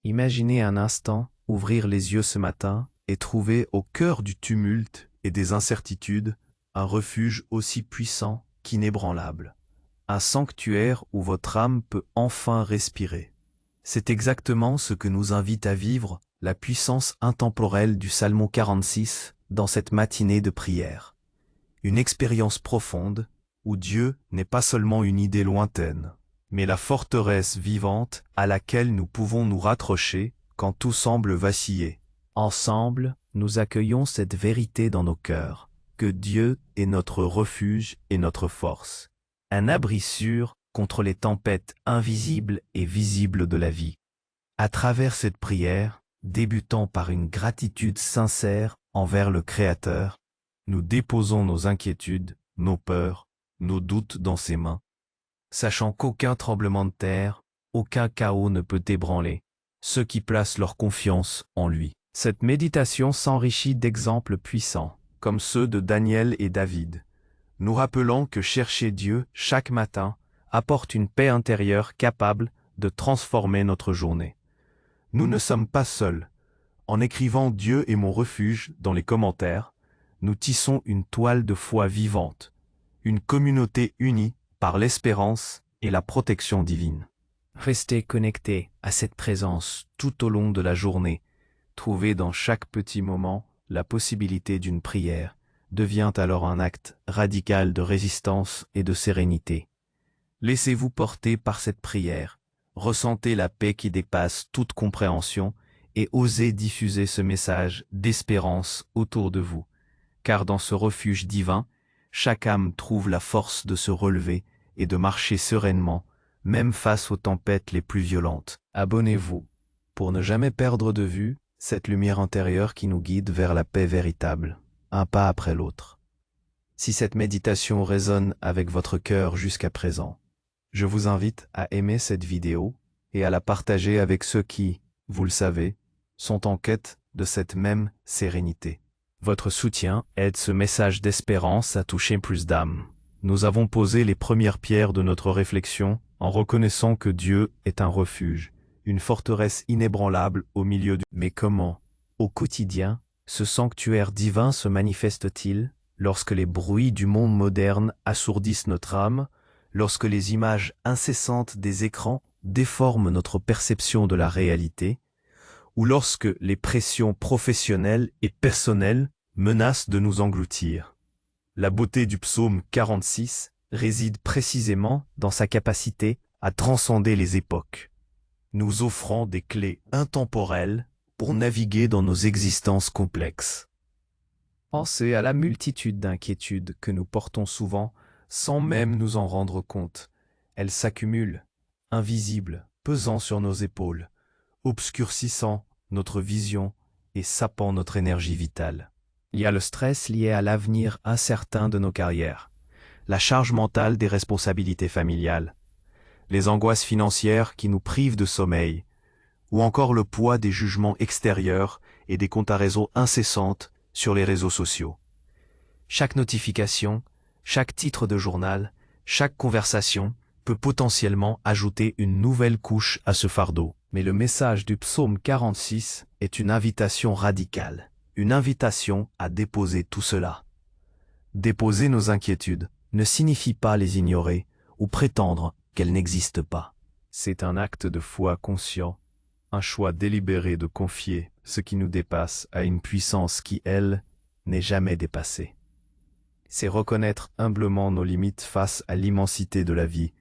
Imaginez un instant ouvrir les yeux ce matin et trouver au cœur du tumulte et des incertitudes un refuge aussi puissant qu'inébranlable, un sanctuaire où votre âme peut enfin respirer. C'est exactement ce que nous invite à vivre la puissance intemporelle du Psalm 46 dans cette matinée de prière. Une expérience profonde où Dieu n'est pas seulement une idée lointaine, mais la forteresse vivante à laquelle nous pouvons nous raccrocher quand tout semble vaciller. Ensemble, nous accueillons cette vérité dans nos cœurs, que Dieu est notre refuge et notre force, un abri sûr contre les tempêtes invisibles et visibles de la vie. À travers cette prière, débutant par une gratitude sincère envers le Créateur, nous déposons nos inquiétudes, nos peurs, nos doutes dans ses mains, sachant qu'aucun tremblement de terre, aucun chaos ne peut ébranler ceux qui placent leur confiance en lui. Cette méditation s'enrichit d'exemples puissants, comme ceux de Daniel et David, nous rappelant que chercher Dieu chaque matin apporte une paix intérieure capable de transformer notre journée. Nous ne sommes pas seuls. En écrivant Dieu est mon refuge dans les commentaires, nous tissons une toile de foi vivante, une communauté unie par l'espérance et la protection divine. Restez connectés à cette présence tout au long de la journée. Trouvez dans chaque petit moment la possibilité d'une prière devient alors un acte radical de résistance et de sérénité. Laissez-vous porter par cette prière, ressentez la paix qui dépasse toute compréhension et osez diffuser ce message d'espérance autour de vous. Car dans ce refuge divin, chaque âme trouve la force de se relever et de marcher sereinement, même face aux tempêtes les plus violentes. Abonnez-vous pour ne jamais perdre de vue cette lumière intérieure qui nous guide vers la paix véritable, un pas après l'autre. Si cette méditation résonne avec votre cœur jusqu'à présent, je vous invite à aimer cette vidéo et à la partager avec ceux qui, vous le savez, sont en quête de cette même sérénité. Votre soutien aide ce message d'espérance à toucher plus d'âmes. Nous avons posé les premières pierres de notre réflexion en reconnaissant que Dieu est un refuge, une forteresse inébranlable au milieu du... Mais comment, au quotidien, ce sanctuaire divin se manifeste-t-il lorsque les bruits du monde moderne assourdissent notre âme, lorsque les images incessantes des écrans déforment notre perception de la réalité, ou lorsque les pressions professionnelles et personnelles menacent de nous engloutir? La beauté du psaume 46 réside précisément dans sa capacité à transcender les époques, nous offrant des clés intemporelles pour naviguer dans nos existences complexes. Pensez à la multitude d'inquiétudes que nous portons souvent sans même nous en rendre compte. Elles s'accumulent, invisibles, pesant sur nos épaules, obscurcissant notre vision et sapant notre énergie vitale. Il y a le stress lié à l'avenir incertain de nos carrières, la charge mentale des responsabilités familiales, les angoisses financières qui nous privent de sommeil, ou encore le poids des jugements extérieurs et des comparaisons incessantes sur les réseaux sociaux. Chaque notification, chaque titre de journal, chaque conversation peut potentiellement ajouter une nouvelle couche à ce fardeau. Mais le message du psaume 46 est une invitation radicale, une invitation à déposer tout cela. Déposer nos inquiétudes ne signifie pas les ignorer ou prétendre qu'elles n'existent pas. C'est un acte de foi conscient, un choix délibéré de confier ce qui nous dépasse à une puissance qui, elle, n'est jamais dépassée. C'est reconnaître humblement nos limites face à l'immensité de la vie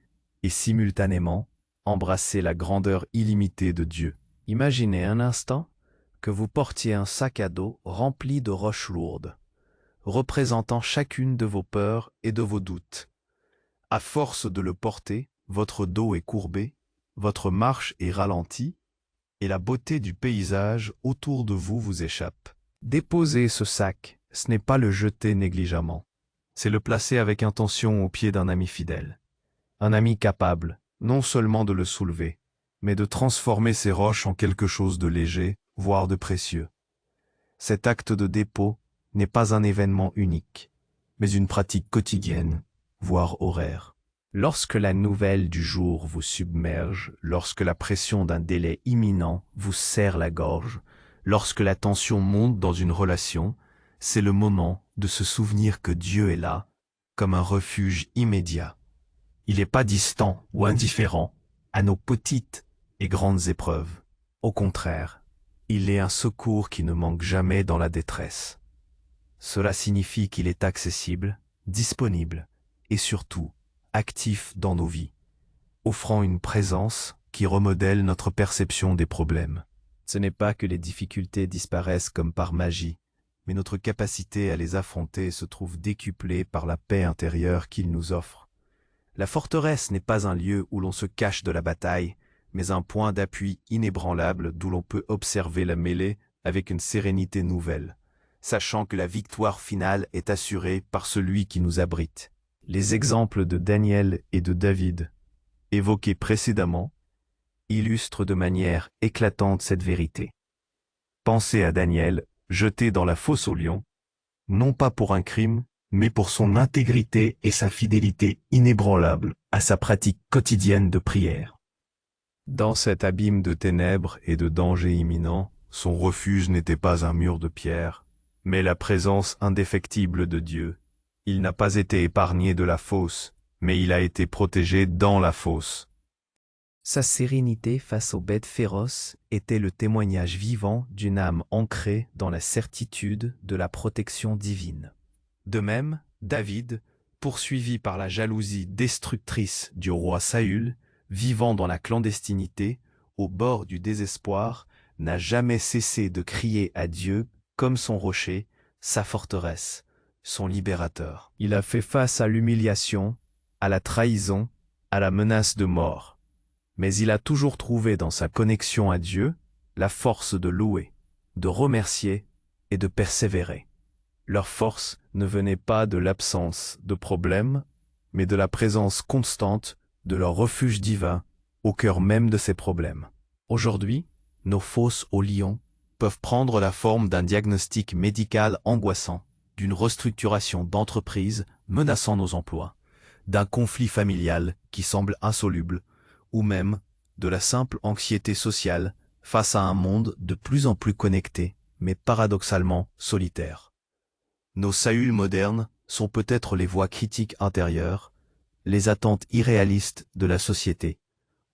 et simultanément embrasser la grandeur illimitée de Dieu. Imaginez un instant que vous portiez un sac à dos rempli de roches lourdes, représentant chacune de vos peurs et de vos doutes. À force de le porter, votre dos est courbé, votre marche est ralentie, et la beauté du paysage autour de vous vous échappe. Déposer ce sac, ce n'est pas le jeter négligemment. C'est le placer avec intention au pied d'un ami fidèle. Un ami capable, non seulement de le soulever, mais de transformer ces roches en quelque chose de léger, voire de précieux. Cet acte de dépôt n'est pas un événement unique, mais une pratique quotidienne, voire horaire. Lorsque la nouvelle du jour vous submerge, lorsque la pression d'un délai imminent vous serre la gorge, lorsque la tension monte dans une relation, c'est le moment de se souvenir que Dieu est là, comme un refuge immédiat. Il n'est pas distant ou indifférent à nos petites et grandes épreuves. Au contraire, il est un secours qui ne manque jamais dans la détresse. Cela signifie qu'il est accessible, disponible et surtout actif dans nos vies, offrant une présence qui remodèle notre perception des problèmes. Ce n'est pas que les difficultés disparaissent comme par magie, mais notre capacité à les affronter se trouve décuplée par la paix intérieure qu'il nous offre. La forteresse n'est pas un lieu où l'on se cache de la bataille, mais un point d'appui inébranlable d'où l'on peut observer la mêlée avec une sérénité nouvelle, sachant que la victoire finale est assurée par celui qui nous abrite. Les exemples de Daniel et de David, évoqués précédemment, illustrent de manière éclatante cette vérité. Pensez à Daniel, jeté dans la fosse aux lions, non pas pour un crime, mais pour son intégrité et sa fidélité inébranlable à sa pratique quotidienne de prière. Dans cet abîme de ténèbres et de dangers imminents, son refuge n'était pas un mur de pierre, mais la présence indéfectible de Dieu. Il n'a pas été épargné de la fosse, mais il a été protégé dans la fosse. Sa sérénité face aux bêtes féroces était le témoignage vivant d'une âme ancrée dans la certitude de la protection divine. De même, David, poursuivi par la jalousie destructrice du roi Saül, vivant dans la clandestinité, au bord du désespoir, n'a jamais cessé de crier à Dieu comme son rocher, sa forteresse, son libérateur. Il a fait face à l'humiliation, à la trahison, à la menace de mort. Mais il a toujours trouvé dans sa connexion à Dieu la force de louer, de remercier et de persévérer. Leur force ne venait pas de l'absence de problèmes, mais de la présence constante de leur refuge divin au cœur même de ces problèmes. Aujourd'hui, nos fosses aux lions peuvent prendre la forme d'un diagnostic médical angoissant, d'une restructuration d'entreprise menaçant nos emplois, d'un conflit familial qui semble insoluble, ou même de la simple anxiété sociale face à un monde de plus en plus connecté, mais paradoxalement solitaire. Nos Saül modernes sont peut-être les voix critiques intérieures, les attentes irréalistes de la société,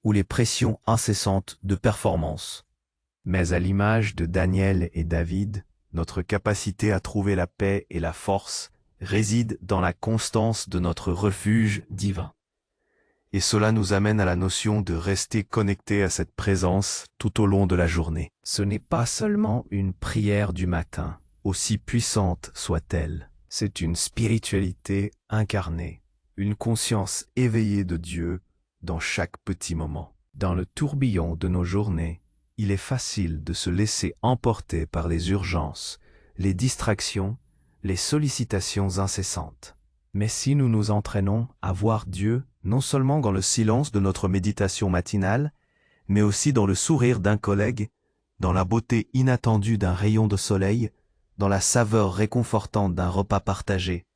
ou les pressions incessantes de performance. Mais à l'image de Daniel et David, notre capacité à trouver la paix et la force réside dans la constance de notre refuge divin. Et cela nous amène à la notion de rester connecté à cette présence tout au long de la journée. Ce n'est pas seulement une prière du matin, aussi puissante soit-elle. C'est une spiritualité incarnée, une conscience éveillée de Dieu dans chaque petit moment. Dans le tourbillon de nos journées, il est facile de se laisser emporter par les urgences, les distractions, les sollicitations incessantes. Mais si nous nous entraînons à voir Dieu non seulement dans le silence de notre méditation matinale, mais aussi dans le sourire d'un collègue, dans la beauté inattendue d'un rayon de soleil, dans la saveur réconfortante d'un repas partagé,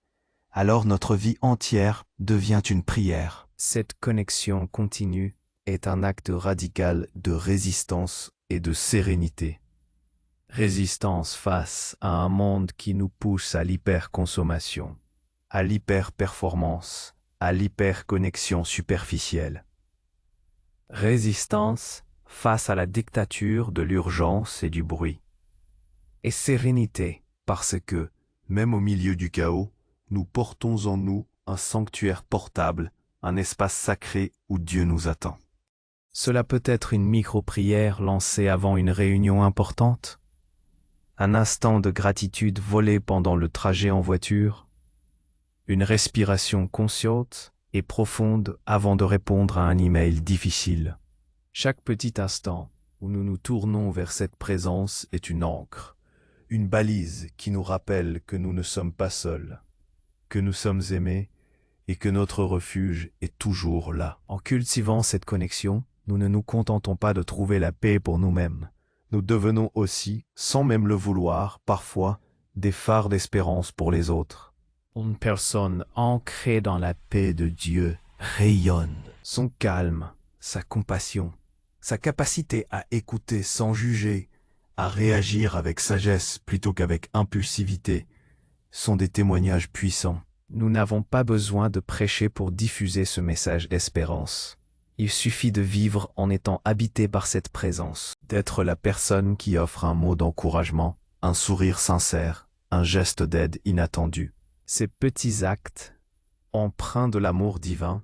alors notre vie entière devient une prière. Cette connexion continue est un acte radical de résistance et de sérénité. Résistance face à un monde qui nous pousse à l'hyperconsommation, à l'hyperperformance, à l'hyperconnexion superficielle. Résistance face à la dictature de l'urgence et du bruit. Et sérénité parce que, même au milieu du chaos, nous portons en nous un sanctuaire portable, un espace sacré où Dieu nous attend. Cela peut être une micro-prière lancée avant une réunion importante, un instant de gratitude volé pendant le trajet en voiture, une respiration consciente et profonde avant de répondre à un email difficile. Chaque petit instant où nous nous tournons vers cette présence est une ancre, une balise qui nous rappelle que nous ne sommes pas seuls, que nous sommes aimés et que notre refuge est toujours là. En cultivant cette connexion, nous ne nous contentons pas de trouver la paix pour nous-mêmes. Nous devenons aussi, sans même le vouloir, parfois, des phares d'espérance pour les autres. Une personne ancrée dans la paix de Dieu rayonne. Son calme, sa compassion, sa capacité à écouter sans juger, à réagir avec sagesse plutôt qu'avec impulsivité, sont des témoignages puissants. Nous n'avons pas besoin de prêcher pour diffuser ce message d'espérance. Il suffit de vivre en étant habité par cette présence, d'être la personne qui offre un mot d'encouragement, un sourire sincère, un geste d'aide inattendu. Ces petits actes, empreints de l'amour divin,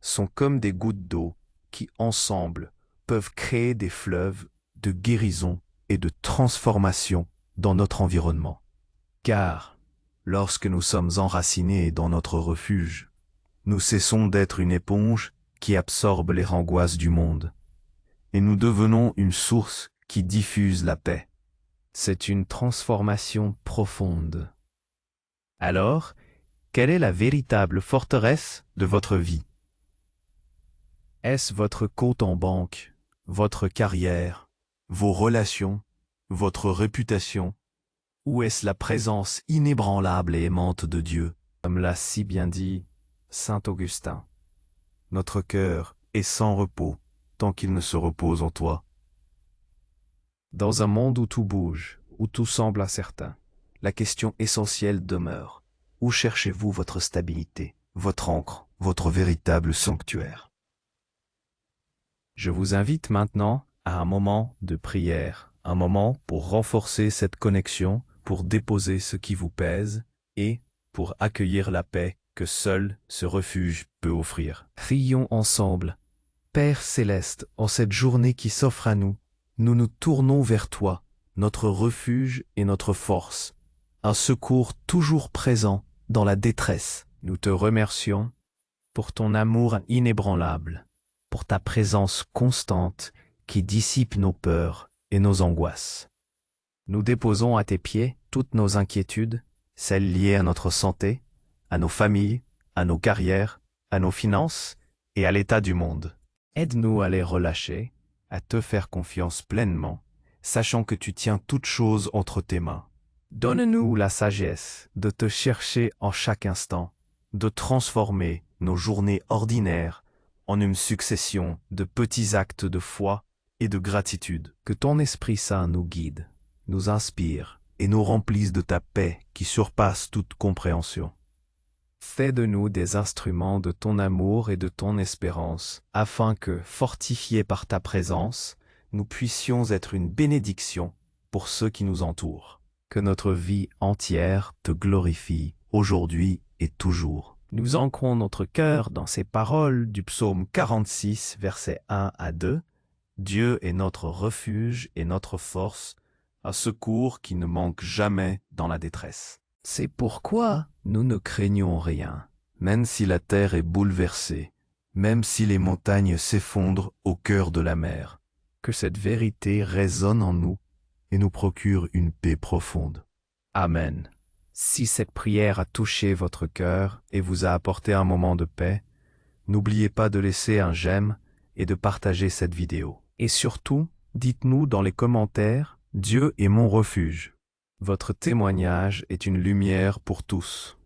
sont comme des gouttes d'eau qui, ensemble, peuvent créer des fleuves de guérison et de transformation dans notre environnement. Car, lorsque nous sommes enracinés dans notre refuge, nous cessons d'être une éponge qui absorbe les angoisses du monde, et nous devenons une source qui diffuse la paix. C'est une transformation profonde. Alors, quelle est la véritable forteresse de votre vie? Est-ce votre compte en banque, votre carrière, vos relations, votre réputation? Ou est-ce la présence inébranlable et aimante de Dieu, comme l'a si bien dit saint Augustin? Notre cœur est sans repos tant qu'il ne se repose en toi. Dans un monde où tout bouge, où tout semble incertain, la question essentielle demeure. Où cherchez-vous votre stabilité, votre ancre, votre véritable sanctuaire? Je vous invite maintenant à un moment de prière, un moment pour renforcer cette connexion, pour déposer ce qui vous pèse et pour accueillir la paix que seul ce refuge peut offrir. Prions ensemble. Père céleste, en cette journée qui s'offre à nous, nous nous tournons vers toi, notre refuge et notre force, un secours toujours présent dans la détresse. Nous te remercions pour ton amour inébranlable, pour ta présence constante qui dissipe nos peurs et nos angoisses. Nous déposons à tes pieds toutes nos inquiétudes, celles liées à notre santé, à nos familles, à nos carrières, à nos finances et à l'état du monde. Aide-nous à les relâcher, à te faire confiance pleinement, sachant que tu tiens toutes choses entre tes mains. Donne-nous la sagesse de te chercher en chaque instant, de transformer nos journées ordinaires en une succession de petits actes de foi et de gratitude. Que ton Esprit Saint nous guide, nous inspire et nous remplisse de ta paix qui surpasse toute compréhension. Fais de nous des instruments de ton amour et de ton espérance, afin que, fortifiés par ta présence, nous puissions être une bénédiction pour ceux qui nous entourent. Que notre vie entière te glorifie, aujourd'hui et toujours. Nous ancrons notre cœur dans ces paroles du psaume 46, versets 1 à 2. Dieu est notre refuge et notre force, un secours qui ne manque jamais dans la détresse. C'est pourquoi nous ne craignons rien, même si la terre est bouleversée, même si les montagnes s'effondrent au cœur de la mer. Que cette vérité résonne en nous et nous procure une paix profonde. Amen. Si cette prière a touché votre cœur et vous a apporté un moment de paix, n'oubliez pas de laisser un j'aime et de partager cette vidéo. Et surtout, dites-nous dans les commentaires « Dieu est mon refuge ». Votre témoignage est une lumière pour tous.